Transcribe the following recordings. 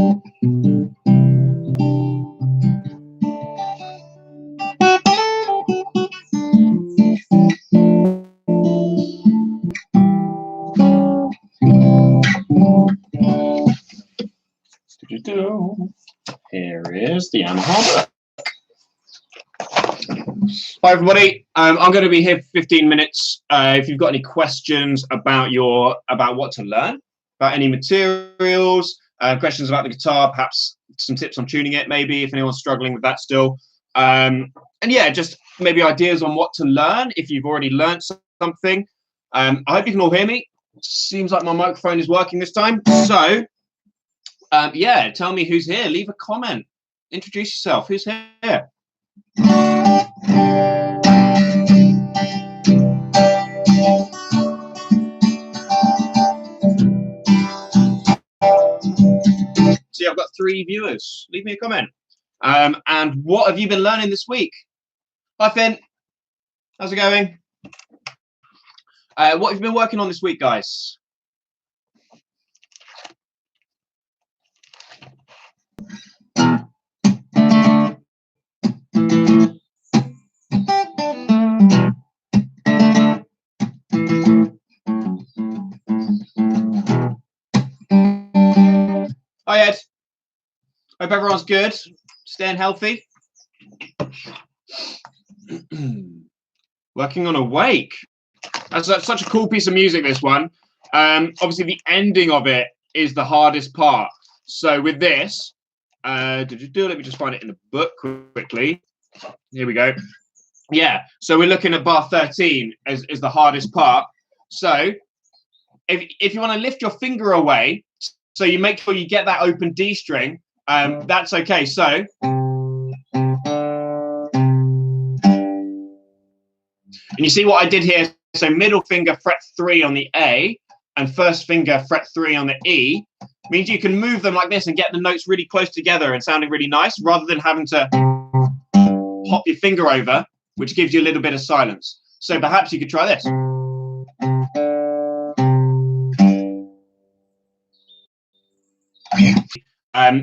Here is the Yamaha. Hi everybody, I'm going to be here for 15 minutes. If you've got any questions about what to learn, about any materials, questions about the guitar, perhaps some tips on tuning it, maybe if anyone's struggling with that still, and yeah, just maybe ideas on what to learn if you've already learned something. I hope you can all hear me. Seems like my microphone is working this time. So yeah, tell me who's here. Leave a comment. Introduce yourself. Who's here? See, I've got 3 viewers. Leave me a comment. And what have you been learning this week? Hi, Finn. How's it going? What have you been working on this week, guys? Hi, Ed. Hope everyone's good. Staying healthy. Working on Awake. That's such a cool piece of music, this one. Obviously, the ending of it is the hardest part. So with this, let me just find it in the book quickly. Here we go. Yeah, so we're looking at bar 13 as the hardest part. So if you want to lift your finger away, so you make sure you get that open D string, that's okay. So and you see what I did here? So middle finger fret 3 on the A and first finger fret 3 on the E means you can move them like this and get the notes really close together and sounding really nice rather than having to hop your finger over, which gives you a little bit of silence. So perhaps you could try this.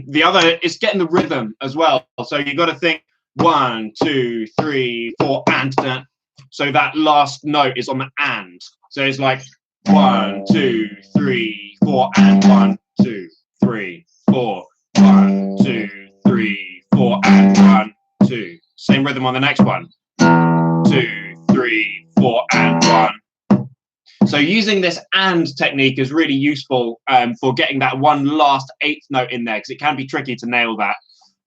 The other is getting the rhythm as well. So you've got to think 1, 2, 3, 4, and. So that last note is on the and. So it's like 1, 2, 3, 4, and 1, 2, 3, 4, 1, 2, 3, 4, and 1, 2. Same rhythm on the next one. 2, 3, 4, and 1. So using this and technique is really useful for getting that one last 8th note in there, because it can be tricky to nail that.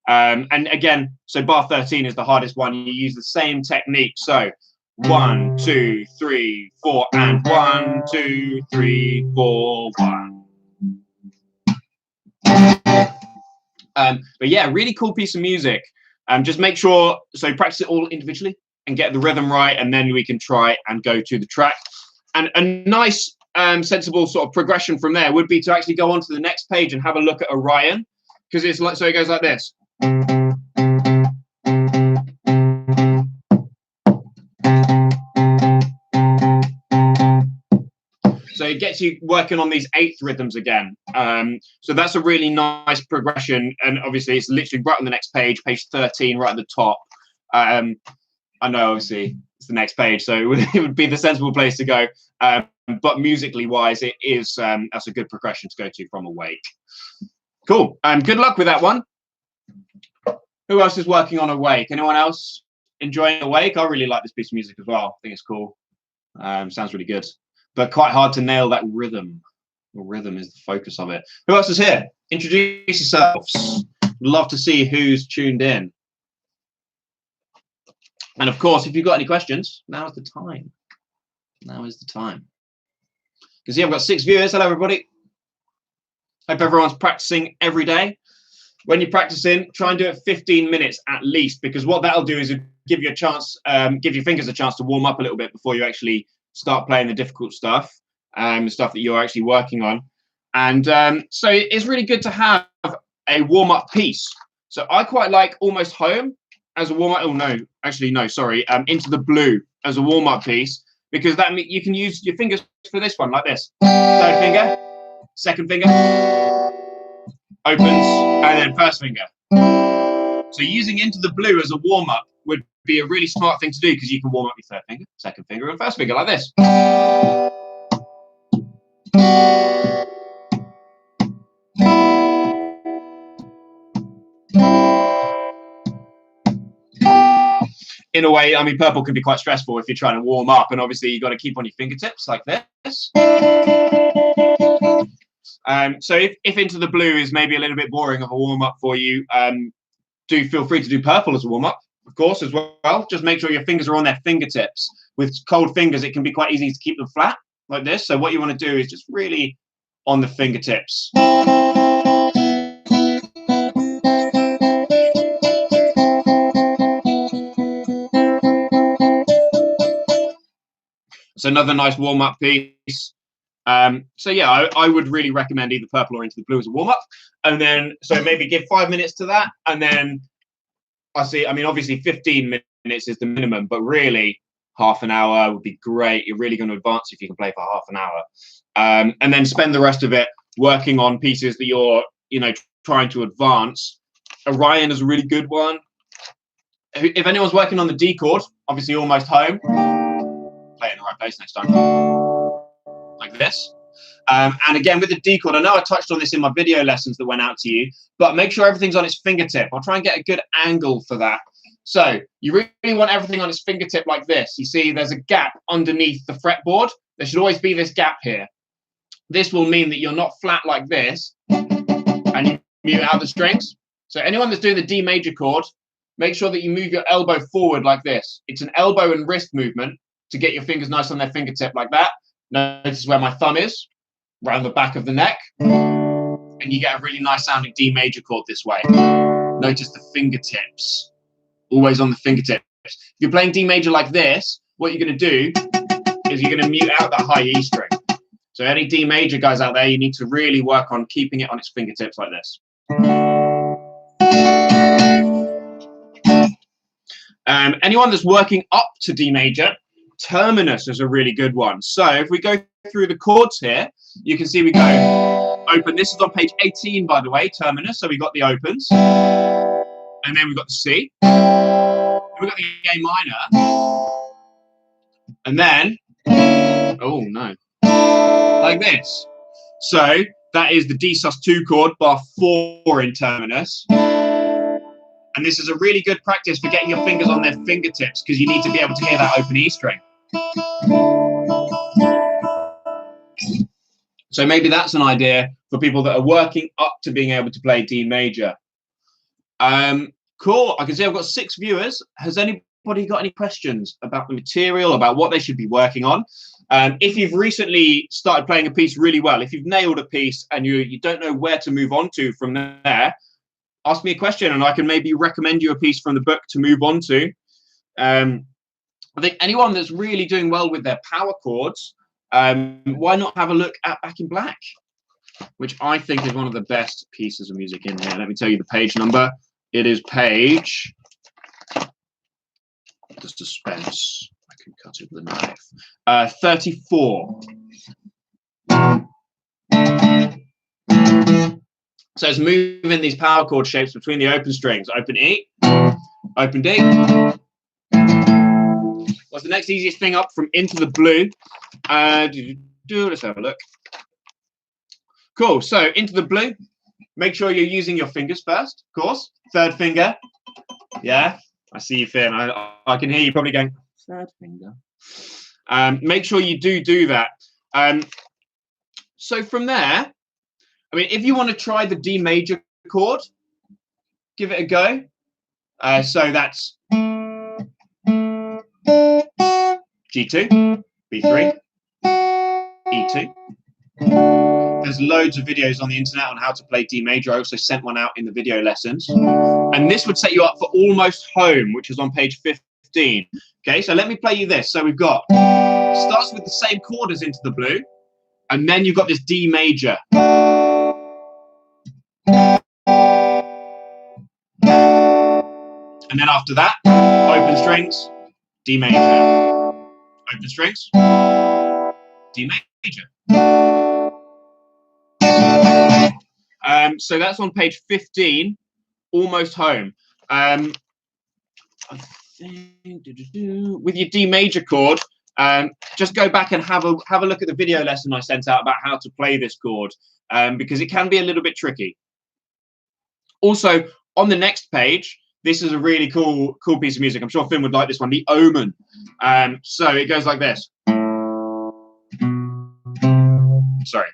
And again, so bar 13 is the hardest one. You use the same technique. So 1, 2, 3, 4, and 1, 2, 3, 4, 1. But yeah, really cool piece of music. Just make sure, so practice it all individually and get the rhythm right, and then we can try and go to the track. And a nice, sensible sort of progression from there would be to actually go on to the next page and have a look at Orion, because it's like, so it goes like this. So it gets you working on these 8th rhythms again. So that's a really nice progression. And obviously it's literally right on the next page, page 13, right at the top. I know obviously it's the next page, so it would be the sensible place to go. But musically wise, it is, that's a good progression to go to from Awake. Cool. Good luck with that one. Who else is working on Awake? Anyone else enjoying Awake? I really like this piece of music as well. I think it's cool. Sounds really good. But quite hard to nail that rhythm. The rhythm is the focus of it. Who else is here? Introduce yourselves. Love to see who's tuned in. And of course, if you've got any questions, now is the time. Now is the time. You can see I've got 6 viewers. Hello, everybody. Hope everyone's practicing every day. When you're practicing, try and do it 15 minutes at least, because what that'll do is give you a chance, give your fingers a chance to warm up a little bit before you actually start playing the difficult stuff, the stuff that you're actually working on. And so it's really good to have a warm-up piece. So I quite like Almost Home as a warm-up. Oh, no, actually, no, sorry. Into the Blue as a warm-up piece, because that you can use your fingers for this one like this. Third finger, second finger. opens, and then first finger. So using Into the Blue as a warm-up would be a really smart thing to do, because you can warm up your third finger, second finger, and first finger like this. In a way, I mean, purple can be quite stressful if you're trying to warm up, and obviously you've got to keep on your fingertips like this. So if Into the Blue is maybe a little bit boring of a warm-up for you, do feel free to do purple as a warm-up, of course, as well. Just make sure your fingers are on their fingertips. With cold fingers, it can be quite easy to keep them flat like this. So what you want to do is just really on the fingertips. It's another nice warm-up piece. So yeah, I would really recommend either purple or Into the Blue as a warm-up. And then, so maybe give 5 minutes to that. And then I mean, obviously 15 minutes is the minimum, but really half an hour would be great. You're really going to advance if you can play for half an hour. And then spend the rest of it working on pieces that you're, trying to advance. Orion is a really good one. If anyone's working on the D chord, obviously Almost Home, play it in the right place next time. Like this. And again, with the D chord, I know I touched on this in my video lessons that went out to you, but make sure everything's on its fingertip. I'll try and get a good angle for that. So you really want everything on its fingertip like this. You see there's a gap underneath the fretboard. There should always be this gap here. This will mean that you're not flat like this, and you mute out the strings. So anyone that's doing the D major chord, make sure that you move your elbow forward like this. It's an elbow and wrist movement to get your fingers nice on their fingertip like that. Notice where my thumb is, around the back of the neck, and you get a really nice sounding D major chord this way. Notice the fingertips, always on the fingertips. If you're playing D major like this, what you're going to do is you're going to mute out that high E string. So any D major guys out there, you need to really work on keeping it on its fingertips like this. Anyone that's working up to D major, terminus is a really good one. So if we go through the chords here, you can see we go open. This is on page 18, by the way, terminus. So we got the opens, and then we've got the C, we've got the A minor, and then, oh no, like this. So that is the D sus2 chord, bar 4 in terminus. And this is a really good practice for getting your fingers on their fingertips, because you need to be able to hear that open E string. So maybe that's an idea for people that are working up to being able to play D major. Cool. I can see I've got 6 viewers. Has anybody got any questions about the material, about what they should be working on? If you've recently started playing a piece really well, if you've nailed a piece and you don't know where to move on to from there, ask me a question and I can maybe recommend you a piece from the book to move on to. I think anyone that's really doing well with their power chords, why not have a look at Back in Black, which I think is one of the best pieces of music in here. Let me tell you the page number. It is page, the suspense, I can cut it with a knife, 34. So it's moving these power chord shapes between the open strings. Open E, open D. What's the next easiest thing up from Into the Blue? Let's have a look. Cool, so Into the Blue. Make sure you're using your fingers first, of course. Third finger. Yeah, I see you, Finn. I can hear you probably going, third finger. Make sure you do that. So from there, I mean, if you want to try the D major chord, give it a go. So that's G2, B3, E2. There's loads of videos on the internet on how to play D major. I also sent one out in the video lessons. And this would set you up for Almost Home, which is on page 15. Okay, so let me play you this. So we've got, starts with the same chord as Into the Blue, and then you've got this D major. And then after that, open strings, D major. Open strings, D major. So that's on page 15, almost home. I think, with your D major chord, just go back and have a look at the video lesson I sent out about how to play this chord, because it can be a little bit tricky. Also, on the next page, this is a really cool piece of music. I'm sure Finn would like this one, The Omen. So it goes like this. Sorry.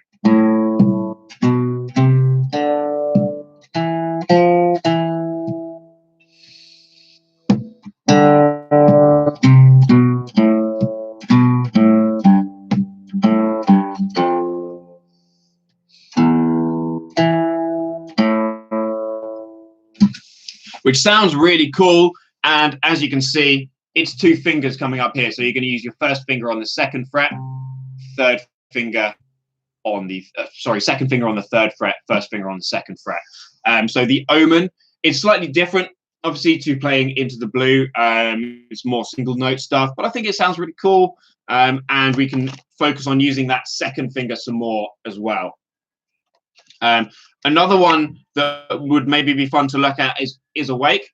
Which sounds really cool, and as you can see, it's 2 fingers coming up here. So you're going to use your first finger on the 2nd fret, third finger on the second finger on the 3rd fret, first finger on the 2nd fret. So The Omen is slightly different, obviously, to playing Into the Blue. It's more single note stuff, but I think it sounds really cool, and we can focus on using that 2nd finger some more as well. Another one that would maybe be fun to look at is Awake,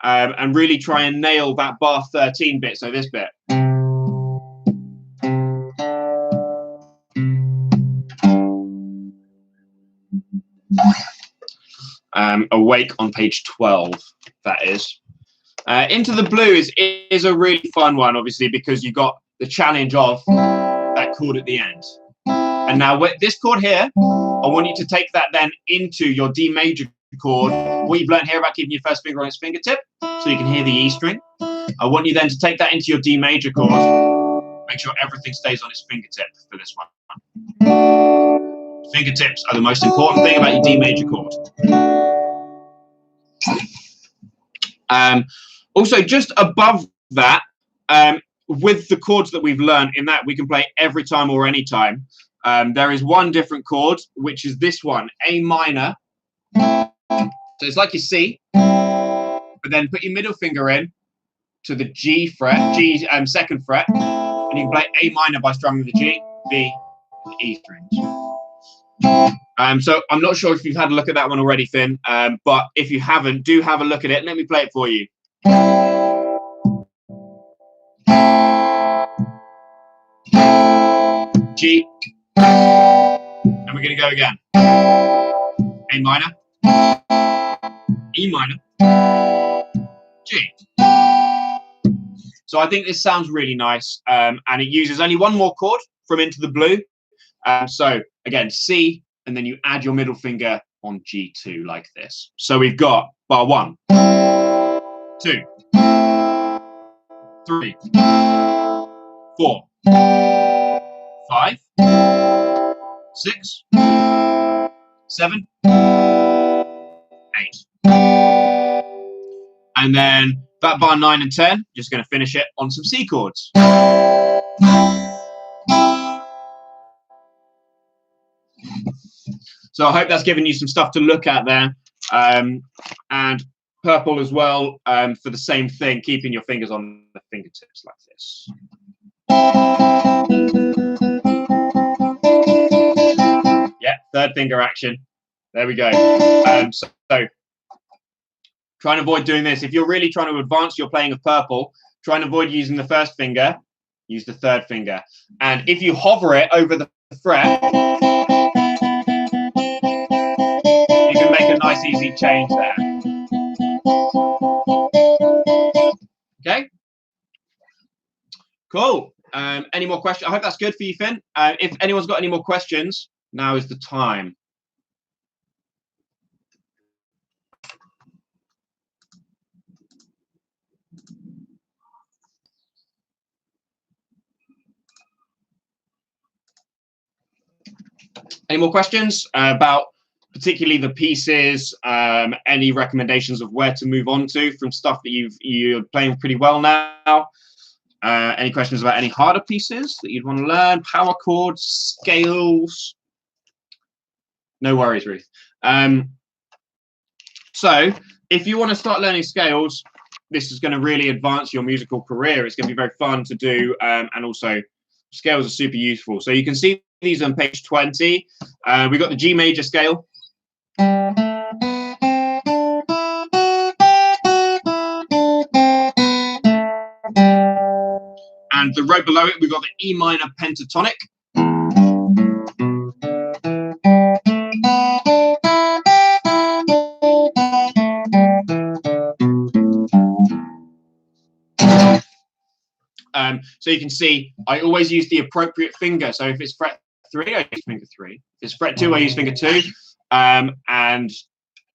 and really try and nail that bar 13 bit, so this bit. Awake on page 12, that is. Into the Blue is a really fun one, obviously, because you've got the challenge of that chord at the end. And now with this chord here, I want you to take that then into your D major chord. What you've learned here about keeping your first finger on its fingertip, so you can hear the E string. I want you then to take that into your D major chord. Make sure everything stays on its fingertip for this one. Fingertips are the most important thing about your D major chord. Also, just above that, with the chords that we've learned in that, we can play every time or any time. There is one different chord, which is this one, A minor. So it's like your C, but then put your middle finger in to the G fret, 2nd fret, and you can play A minor by strumming the G, B, and E strings. So I'm not sure if you've had a look at that one already, Finn, but if you haven't, do have a look at it. Let me play it for you. G, and we're going to go again. A minor, E minor, G. So I think this sounds really nice, and it uses only one more chord from Into the Blue. So again, C, and then you add your middle finger on G2 like this. So we've got bar 1, 2, 3, 4, 5, 6, 7, 8. And then that bar 9 and 10, just going to finish it on some C chords. So I hope that's given you some stuff to look at there. And purple as well, for the same thing, keeping your fingers on the fingertips like this. Yeah, 3rd finger action. There we go. So try and avoid doing this. If you're really trying to advance your playing of purple, try and avoid using the 1st finger. Use the 3rd finger. And if you hover it over the fret, you can make a nice easy change there. Okay? Cool. Any more questions? I hope that's good for you, Finn. If anyone's got any more questions, now is the time. Any more questions about particularly the pieces? Any recommendations of where to move on to from stuff that you're playing pretty well now? Any questions about any harder pieces that you'd want to learn? Power chords, scales? No worries, Ruth. So if you want to start learning scales, this is going to really advance your musical career. It's going to be very fun to do, and also scales are super useful. So you can see these on page 20. We've got the G major scale. And the row below it, we've got the E minor pentatonic. So you can see I always use the appropriate finger. So if it's fret 3, I use finger 3. If it's fret 2, I use finger 2. And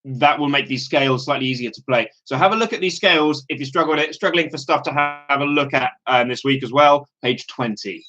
that will make these scales slightly easier to play. So have a look at these scales if you're struggling for stuff to have a look at this week as well. Page 20.